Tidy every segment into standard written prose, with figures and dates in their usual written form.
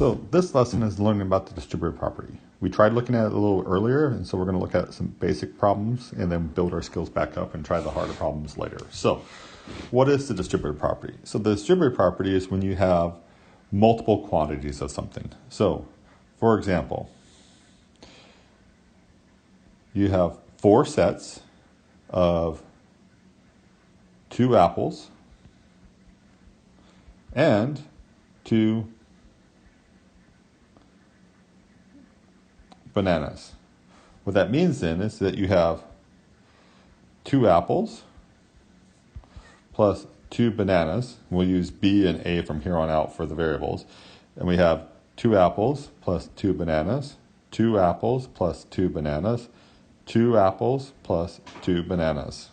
So this lesson is learning about the distributive property. We tried looking at it a little earlier, and so we're going to look at some basic problems and then build our skills back up and try the harder problems later. So what is the distributive property? So the distributive property is when you have multiple quantities of something. So for example, you have 4 sets of 2 apples and 2 bananas. What that means then is that you have 2 apples plus 2 bananas. We'll use B and A from here on out for the variables. And we have 2 apples plus 2 bananas, 2 apples plus 2 bananas, 2 apples plus 2 bananas.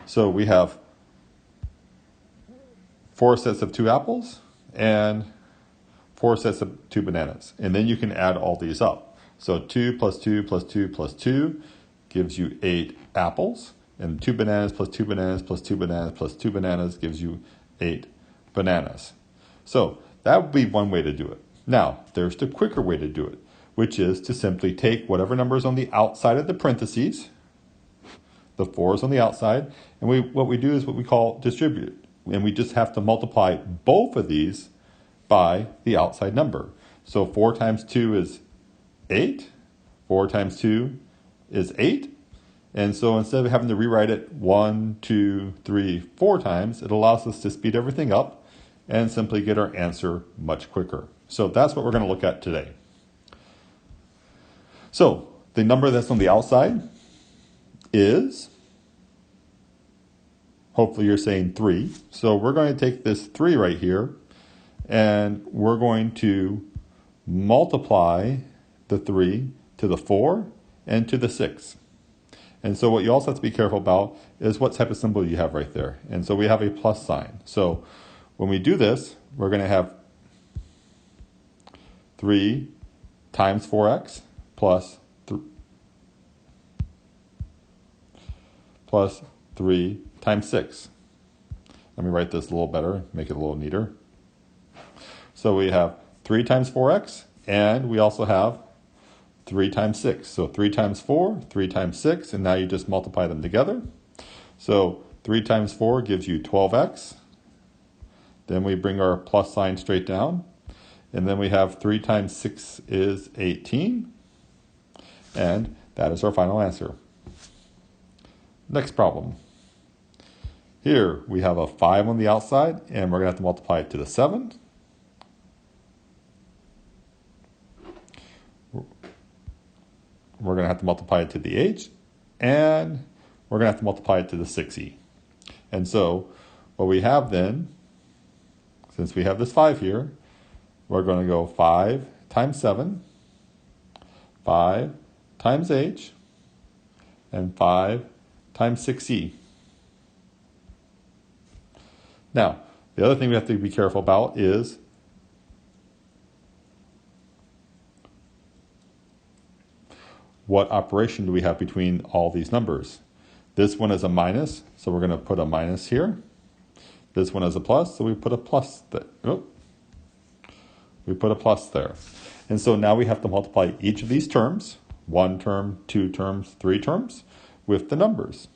So we have 4 sets of 2 apples and 4 sets of 2 bananas. And then you can add all these up. So 2 plus 2 plus 2 plus 2 gives you 8 apples. And 2 bananas plus 2 bananas plus 2 bananas plus 2 bananas gives you 8 bananas. So that would be one way to do it. Now, there's the quicker way to do it, which is to simply take whatever number is on the outside of the parentheses, the 4 is on the outside, and what we do is what we call distribute. And we just have to multiply both of these by the outside number. So 4 times 2 is 8. 4 times 2 is 8. And so instead of having to rewrite it 1, 2, 3, 4 times, it allows us to speed everything up and simply get our answer much quicker. So that's what we're going to look at today. So the number that's on the outside is, hopefully you're saying 3. So we're going to take this 3 right here and we're going to multiply the 3 to the 4 and to the 6. And so what you also have to be careful about is what type of symbol you have right there. And so we have a plus sign. So when we do this, we're going to have 3 times 4x plus 3 times 6. Let me write this a little better, make it a little neater. So we have 3 times 4x, and we also have 3 times 6. So 3 times 4, 3 times 6, and now you just multiply them together. So 3 times 4 gives you 12x. Then we bring our plus sign straight down. And then we have 3 times 6 is 18. And that is our final answer. Next problem. Here we have a 5 on the outside, and we're going to have to multiply it to the 7. We're going to have to multiply it to the h, and we're going to have to multiply it to the 6e. And so what we have then, since we have this 5 here, we're going to go 5 times 7, 5 times h, and 5 times 6e. Now, the other thing we have to be careful about is what operation do we have between all these numbers? This one is a minus, so we're going to put a minus here. This one is a plus, so we put a plus there. We put a plus there. And so now we have to multiply each of these terms, 1 term, 2 terms, 3 terms, with the numbers.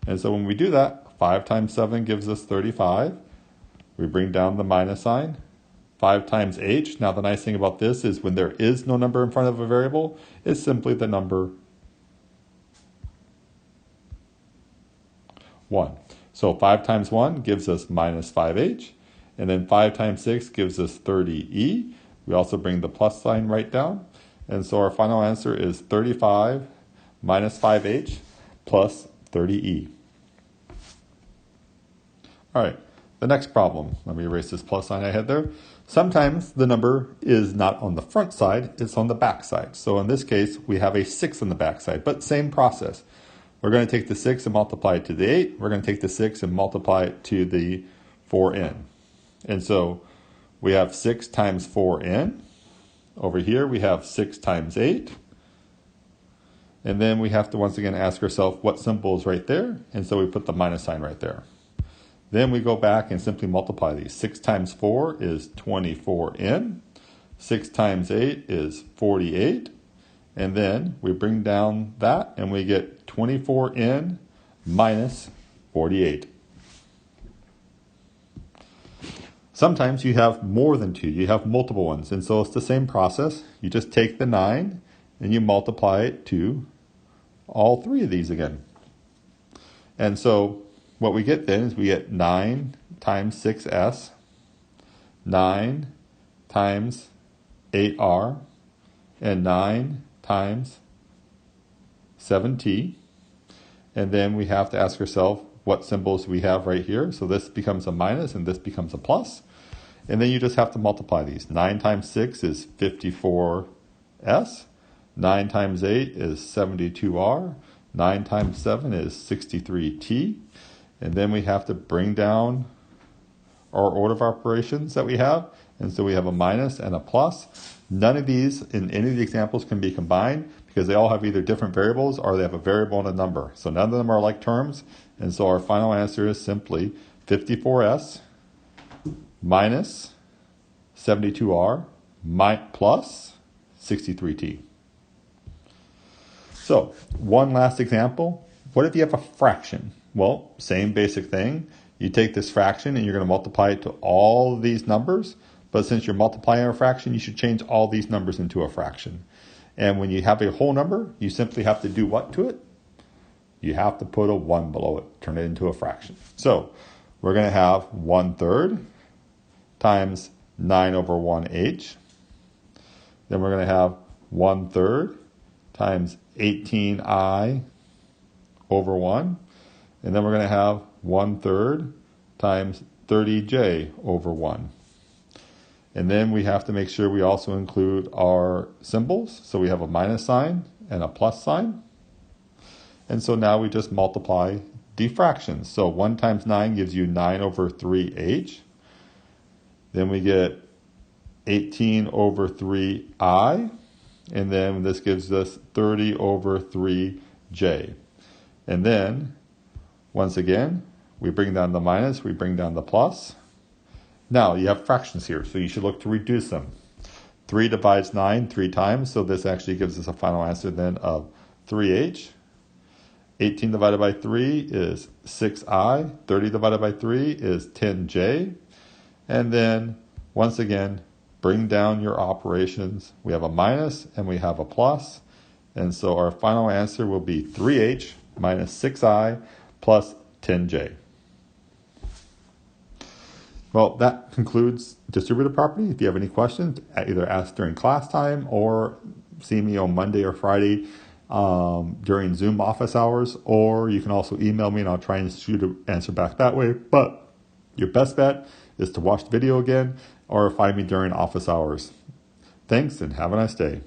And so when we do that, 5 times 7 gives us 35. We bring down the minus sign. 5 times h. Now the nice thing about this is when there is no number in front of a variable, it's simply the number 1. So 5 times 1 gives us minus 5h. And then 5 times 6 gives us 30e. We also bring the plus sign right down. And so our final answer is 35 minus 5h plus 30e. All right. The next problem, let me erase this plus sign I had there. Sometimes the number is not on the front side, it's on the back side. So in this case, we have a 6 on the back side, but same process. We're going to take the 6 and multiply it to the 8. We're going to take the 6 and multiply it to the 4n. And so we have 6 times 4n. Over here we have 6 times 8. And then we have to once again ask ourselves what symbol is right there. And so we put the minus sign right there. Then we go back and simply multiply these. 6 times 4 is 24n. 6 times 8 is 48. And then we bring down that and we get 24n minus 48. Sometimes you have more than 2, you have multiple ones, and so it's the same process. You just take the 9 and you multiply it to all 3 of these again. And so what we get then is we get 9 times 6s, 9 times 8r, and 9 times 7t. And then we have to ask ourselves what symbols we have right here. So this becomes a minus and this becomes a plus. And then you just have to multiply these. 9 times 6 is 54s. 9 times 8 is 72r. 9 times 7 is 63t. And then we have to bring down our order of operations that we have. And so we have a minus and a plus. None of these in any of the examples can be combined because they all have either different variables or they have a variable and a number. So none of them are like terms. And so our final answer is simply 54s minus 72r plus 63t. So one last example. What if you have a fraction? Well, same basic thing. You take this fraction and you're going to multiply it to all of these numbers. But since you're multiplying a fraction, you should change all these numbers into a fraction. And when you have a whole number, you simply have to do what to it? You have to put a 1 below it, turn it into a fraction. So we're going to have 1/3 times 9 over 1h. Then we're going to have 1/3 times 18i over 1. And then we're going to have 1/3 times 30j over 1. And then we have to make sure we also include our symbols. So we have a minus sign and a plus sign. And so now we just multiply the fractions. So 1 times 9 gives you 9 over 3h. Then we get 18 over 3i. And then this gives us 30 over 3j. And then, once again, we bring down the minus, we bring down the plus. Now, you have fractions here, so you should look to reduce them. 3 divides 9 3 times, so this actually gives us a final answer then of 3h. 18 divided by 3 is 6i. 30 divided by 3 is 10j. And then, once again, bring down your operations. We have a minus and we have a plus. And so our final answer will be 3h minus 6i plus 10j. Well, that concludes distributive property. If you have any questions, either ask during class time or see me on Monday or Friday during Zoom office hours, or you can also email me and I'll try and shoot an answer back that way. But your best bet is to watch the video again or find me during office hours. Thanks and have a nice day.